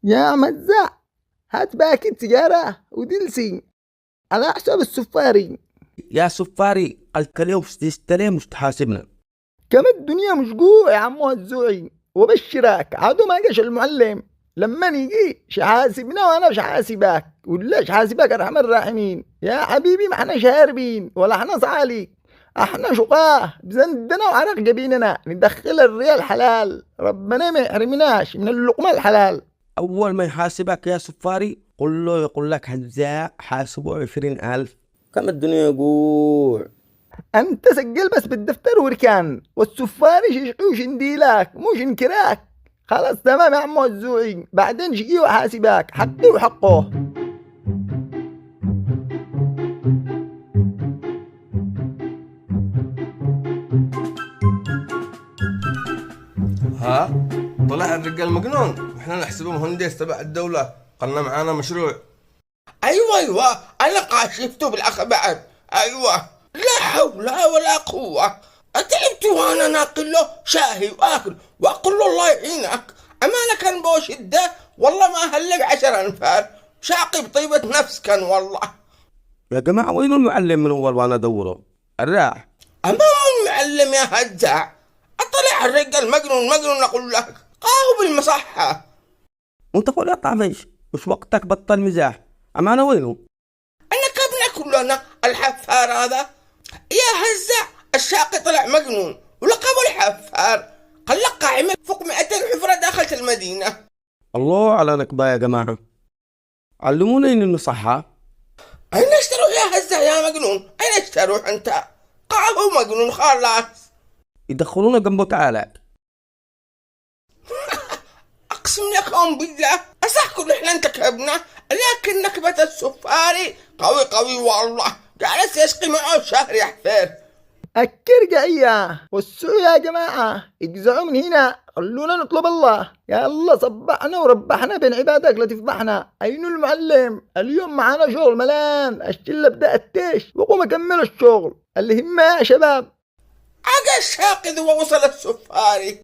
يا مزع، هات باكت سيجارة ودلسي على حساب السفاري. يا سفاري الكلام تشتري مش تحاسبنا. كم الدنيا مش جوع يا عمو الزوعي، وبشرك عادو ما جاش المعلم لما نيجي شحاسبنا وانا مش حاسبك ولا شحاسبك ارحم الراحمين. يا حبيبي ما احنا شاربين ولا احنا صعاليك، احنا شقاه بزندنا وعرق جبيننا ندخل الريال حلال، ربنا ما يحرمناش من اللقمة الحلال. أول ما يحاسبك يا سفاري قل له يقول لك هزاع حاسبه 20,000. كم الدنيا يقول انت سجل بس بالدفتر وركان، والسفاري ششقي وشنديلك مش انكراك. خلاص تمام يا عمو الزوعي، بعدين شقي وحاسبك حقي وحقه. ها طلع الرجال مجنون واحنا نحسبه مهندس تبع الدولة، قلنا معانا مشروع. ايوه انا شفته بالاخبار. ايوه لا حول ولا قوة. تعبت وانا ناقل له شاهي واقول له الله يعينك، امانة كان بوشدة والله ما هلق 10 انفار، شاقي بطيبة نفس كان والله. يا جماعة وين المعلم من أول وأنا أدوره؟ الراح أمام المعلم يا هزاع، أطلع الرجال مجنون أقول لك قاهو بالمصحة. وأنت قول يا طعفيش مش وقتك بطل مزاح، أمانة وينه؟ أنا كبنا كلنا الحفار هذا يا هزاع. الشاقي طلع مجنون ولقبه الحفار، قال لك قاعمة فوق 200 حفرة داخل المدينة. الله على نكبة يا جماعة، علمونا إنه صحة. أين اشتروح يا هزاع يا مجنون؟ أين اشتروح أنت؟ قاهو مجنون خلاص. يدخلونا جنبه تعالى. أقسم لكم بالله أصح كل إحنا انتكبنا، لكن نكبة السفاري قوي والله، جالس يسقي معه شهر يا حفير. الكرقعية والسوء يا جماعة اجزعوا من هنا، خلونا نطلب الله. يا الله صبحنا وربحنا بين عبادك لتفضحنا. أين المعلم؟ اليوم معانا شغل ملان، الشلة بدأت تيش وقوم أكمل الشغل. الهمة يا شباب. عقا الشاقي ذو وصل السفاري.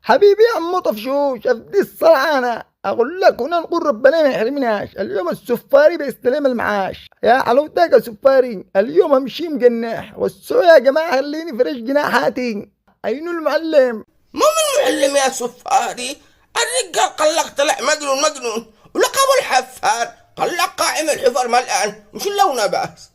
حبيبي يا عمو طفشوش افدي الصرعانة، اقول لك هنا نقول ربنا ما يحرمناش. اليوم السفاري بيستلم المعاش. يا حلوتك يا سفاري، اليوم امشي مجنح والسوء يا جماعة خليني فرش جناحاتي. اين المعلم؟ مو من معلم يا سفاري، الرجال قال لك طلع مجنون ولقبه الحفار، قال لك قائم الحفر ملآن مش اللون بس.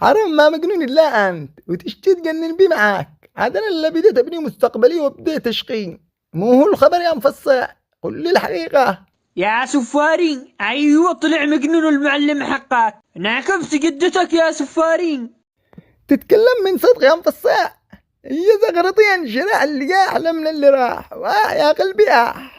حرام ما مجنون الا انت وتشتي تجنن بي معاك. عاد انا اللي بديت ابني مستقبلي وبديت اشقي، مو هو الخبر يا مفصع؟ قل لي الحقيقة يا سفاري. ايوه طلع مجنون المعلم حقك، نعكبت جدتك يا سفاري. تتكلم من صدق يا مفصع؟ هي زغرطين شراع اللي جاء احلى من اللي راح. يا قلبي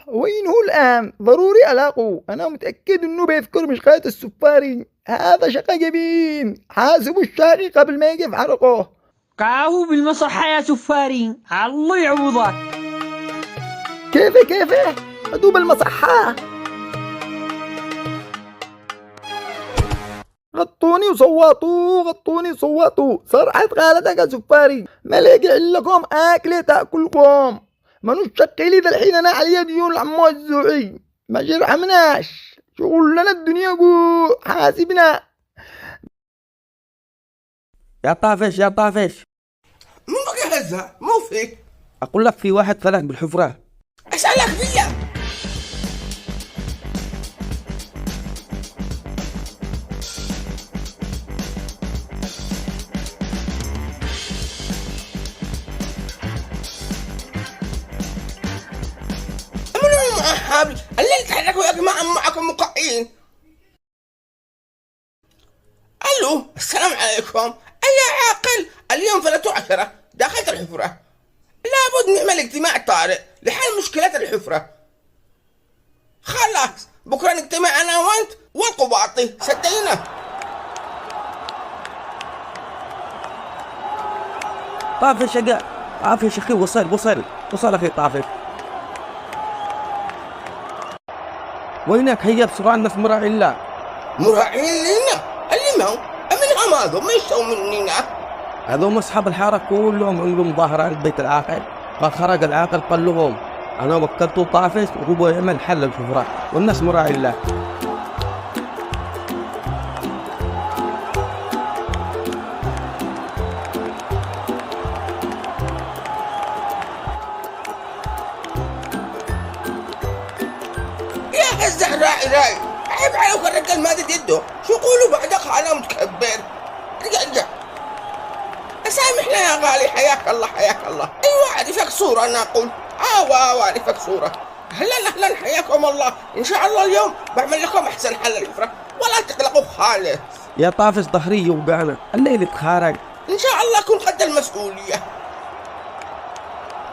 وين هو الان؟ ضروري الاقوه، انا متاكد انه بيذكر مشقاية السفاري. هذا شقا جبين، حاسبوا الشاقي قبل ما يقف عرقه. قاهو بالمصحة يا سفاري، الله يعوضك. كيفه ادوب المصحة. غطوني وصوتوا صرحة غالتك يا سفاري، ما لاقي لكم اكله تاكلكم. منوش شقيلي ذا الحين انا علي ديون العمو الزوعي، ما يرحمناش. شغل لنا الدنيا جوع، حاسبنا. يا طافش مو بقى هزة مو فيك. أقول لك في واحد فلك بالحفرة. أسألك فيها. أمنوا مع حابل اللي تحركوا يا جماعة معكم مقعين. ألو السلام عليكم. أي عاقل اليوم 13 دخلت الحفرة، لابد نعمل اجتماع طارئ لحل مشكلة الحفرة. خلاص بكرة نجتمع أنا وأنت والقباطي، صدقينا. طافش يا طافش أخي، وصل أخي طافش. وينك؟ هيا بسرعة الناس مراعين لا. مراعين لنا؟ اللي ما هو من هذا ما يشتوا مننا. هذول أصحاب الحارة كلهم عندهم ظاهرة عند بيت العاقل، فخرج العاقل قال لهم أنا وكلته طافش وهو يعمل حل الحفرة والناس مراعي الله. يا هزة راعي عيب عليك الرجال ما دد يده، شو يقولوا بعدك أنا متكبر. ارجع سامحنا يا غالي، حياك الله. ايوه اعرفك صورة، انا اقول اعرفك صورة. اهلا حياكم الله. ان شاء الله اليوم بعمل لكم احسن حل الحفرة، ولا تقلقوا خالص. يا طافش ظهري يوقعنا، الليل اتخارج. ان شاء الله اكون قد المسؤولية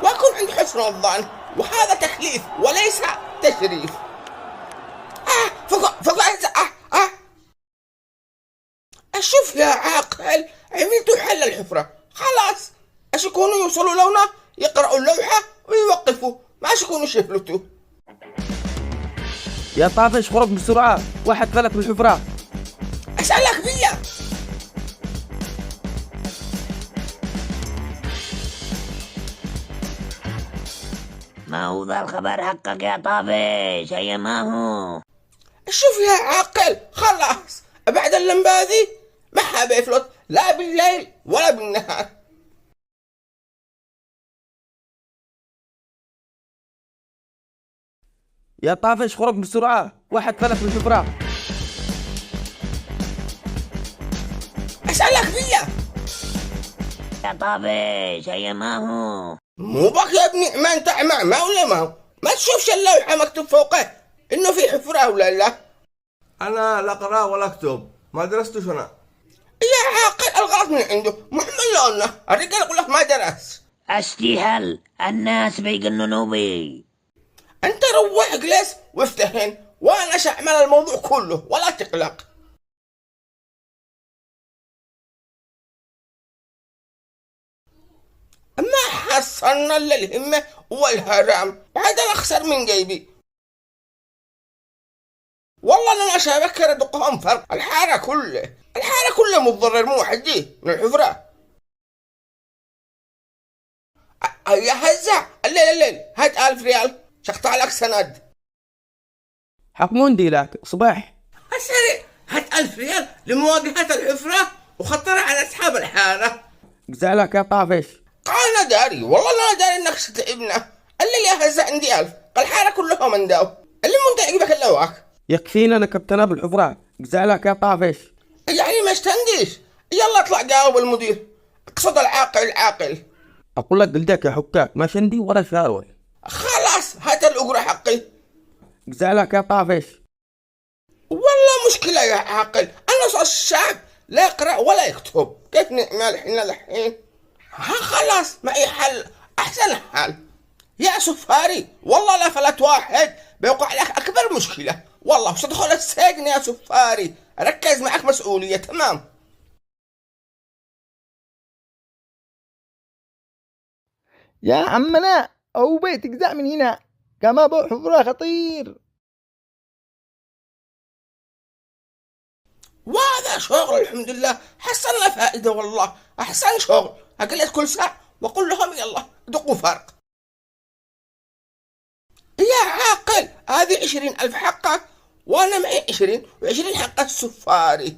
واكون عند حسن الظن، وهذا تكليف وليس تشريف. فوق اشوف يا عاقل، عملتوا حل الحفرة خلاص. اش يكونوا يوصلوا لونا يقرأوا اللوحة ويوقفوا، ما اش يكونوا يشفلتوا. يا طافش خرج بسرعة، واحد فلت من الحفرة. اسألك بيا. ما هو ذا الخبر حقك يا طافش؟ هيا ما هو. شوف يا عاقل، خلاص بعد اللمبادي ما حاب يفلت لا بالليل ولا بالنهار. يا طافش خرج بسرعة، واحد فلت من الحفرة. اسألك بيا. يا طافش هيا ما هو. مو بك يا ابني، ما انت ما ولا ما هو؟ ما تشوفش اللوحة مكتوب فوقه انه في حفرة ولا لا؟ انا لا اقرا ولا اكتب، ما درستش انا. يا عاقل الغلط من عنده، محمل لنا الرجال يقول لك ما درس. استهل الناس بيقننوا بي. انت روح اجلس وافتهن، وانا شعمل الموضوع كله ولا تقلق. ما حصلنا الا الهمة والهرم، بعد اخسر من جيبي. والله انا شابكر ادقهم فرق الحارة كلها متضرر، مو حدي من الحفرة. يا هزة الليل هات 1000 ريال شقطع لك سند. حق موندي لك صباح. السريع هات 1000 ريال لمواجهة الحفرة وخطر على اصحاب الحارة. جزالك يا طافش. انا داري، والله انا داري انك ستعبنا. الليل يا هزة عندي 1000، الحارة كلها من داو اللي منت يعجبك الا واك. يكفينا انا كبتنا بالحفرة. جزالك يا طافش. يعني ما استنديش، يلا اطلع جاوب المدير، اقصد العاقل. اقول لك قلدك يا حكاك، ما شندي ولا شاروي. خلاص هات الاجرة حقي. جزالك يا طافش. والله مشكلة يا عاقل، انا صار الشعب لا يقرأ ولا يكتب، كيف نعمل احنا الحين؟ خلاص معي حل، احسن حل يا سفاري. والله لا فلت واحد بيوقع لك اكبر مشكلة، والله ستدخل السجن يا سفاري. ركز معك مسؤولية تمام. يا عمنا او بيت اجزاء من هنا، كما بو حفرة خطير. وهذا شغل الحمد لله، حصلنا فائدة والله، احسن شغل. اقلت كل ساعة واقول لهم يلا دقوا فرق. يا عاقل هذه 20,000 حقك، وانا معي 20 و20 حق السفاري.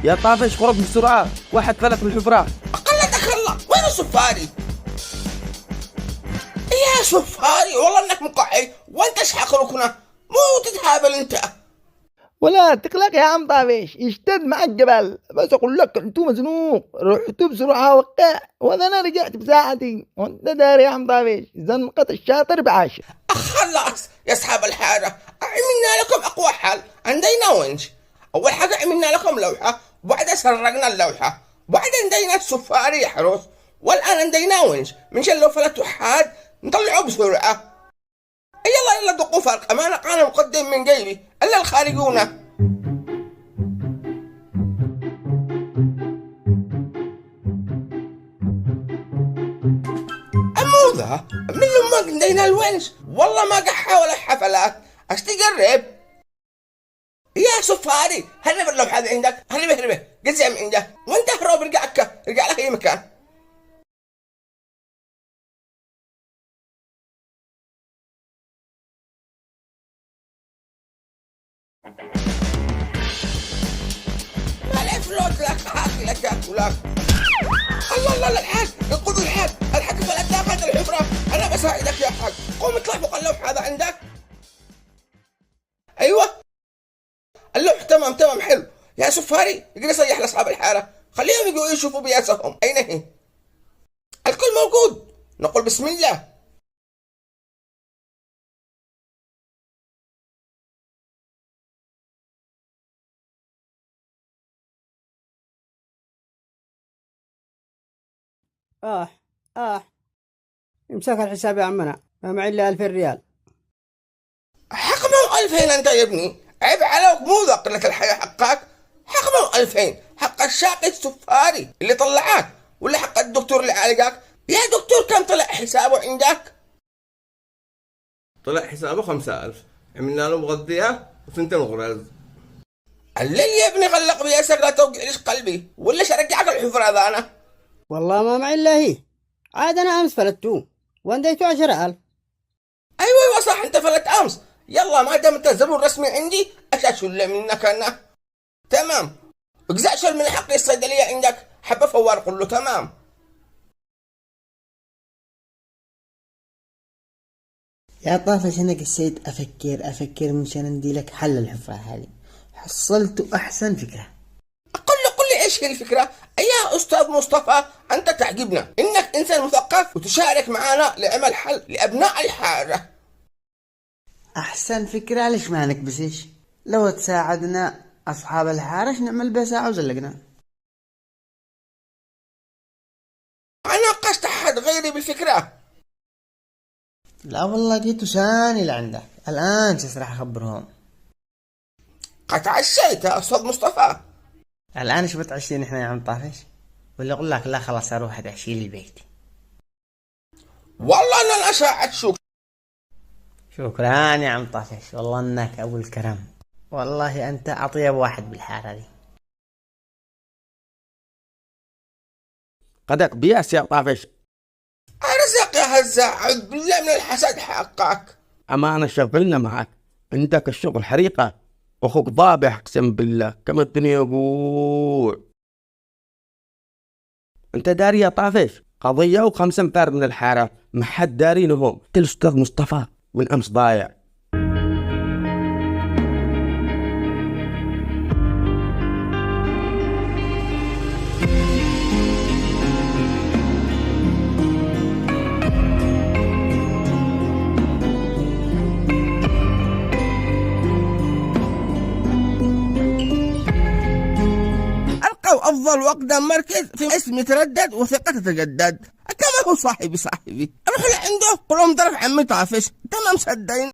يا طافش خرج بسرعة، واحد فلت من الحفرة. اقلتك الله، وين السفاري؟ يا سفاري والله انك مقعي، وانت شحق ركنه، مو تتهابل انت. ولا تقلق يا عم طافش، اشتد مع الجبل. بس اقول لك انتو مزنوق، رحتوا بسرعة وقع، وانا انا رجعت بساعتي. وانت داري يا عم طافش، زنقة الشاطر بعاشر. خلاص يا اصحاب الحارة، عملنا لكم اقوى حل. عندنا ونش، اول حاجة عملنا لكم لوحة، وبعدها سرقنا اللوحة، وبعدين دينا السفاري يحرس، والان عندنا ونش من شان لو فلت وحاد نطلعه بسرعة. يلا دقوا فرق، امانة انا مقدم من جيبي الا الخارجون. اموذا من لما قدينا الونش، والله ما قحة ولا حفلات. اشتقرب يا سفاري، هرب اللوحة هذه عندك، هربه قزع من عندك، وانت هرب ارجع لك اي مكان. ما لي فلوس لك حاكي لك لك. الله الله الحاج، انقذ الحاج، الحاج فلت داخل الحفرة، أنا بساعدك يا حاج. قوم اطلع فوق اللوح هذا عندك. أيوة اللوح تمام حلو. يا سفاري اقدر صيح لأصحاب الحارة، خليهم يجوا يشوفوا بياسهم. أين هي؟ الكل موجود. نقول بسم الله. امسك الحساب يا عمنا، ما معي الا 2000 ريال. حق مو 2000 أنت يا ابني، عيب عليك مو ذا قلة الحياة حقك. حق مو 2000، حق الشاقي السفاري اللي طلعك، ولا حق الدكتور اللي عالجك. يا دكتور كم طلع حسابه عندك؟ طلع حسابه 5000، عملنا له مغذية وثنتين غراز. الليل يا ابني غلق بياسك، لا توقع ليش قلبي، ولا شرجعك الحفرة ذا أنا. والله ما معي الا هي، عاد انا امس فلتوه وانديته 10,000. أيوة صح، أنت فلت أمس. يلا ما دام أنت زبون رسمي عندي أشل منك أنا. تمام، اجزع شل من حق الصيدلية عندك، حبة فوار قل له تمام. يا طافش أنا قسيت أفكر مشان ندي لك حل الحفرة هذه، حصلت أحسن فكرة. قل لي إيش هي الفكرة؟ يا أستاذ مصطفى أنت تعجبنا، إنك إنسان مثقف وتشارك معنا لعمل حل لأبناء الحارة. أحسن فكرة، ليش ما نكبسيش؟ لو تساعدنا أصحاب الحارة نعمل بها ساعة وزلقنا. أنا ناقشت أحد غيري بالفكرة. لا والله جيتوا ثاني لعندك الآن راح أخبرهم. قد تعشيت يا أستاذ مصطفى. الآن إيش بتعشين إحنا يا عم طافش؟ ولا أقول لك لا خلاص أروح أتعشي لي البيت. والله أنا أساعد. شكرا يا عم طافش، والله إنك أبو الكرم، والله أنت أطيب واحد بالحارة دي. قدك بياس يا طافش. أرزق يا هزاع، عذ بالله من الحسد حقك. أمانة شغلنا معك، عندك الشغل حريقة، أخوك ضابح أقسم بالله كما الدنيا يقول. أنت داري يا طافش قضية و5 أنفار من الحارة ما حد دارينهم، قلت الأستاذ مصطفى والأمس ضايع. أفضل وأقدم مركز في اسم يتردد وثقة تتجدد. كما هو صاحبي روح لعنده قل لهم ضرب عمي طافش. تمام صدقين.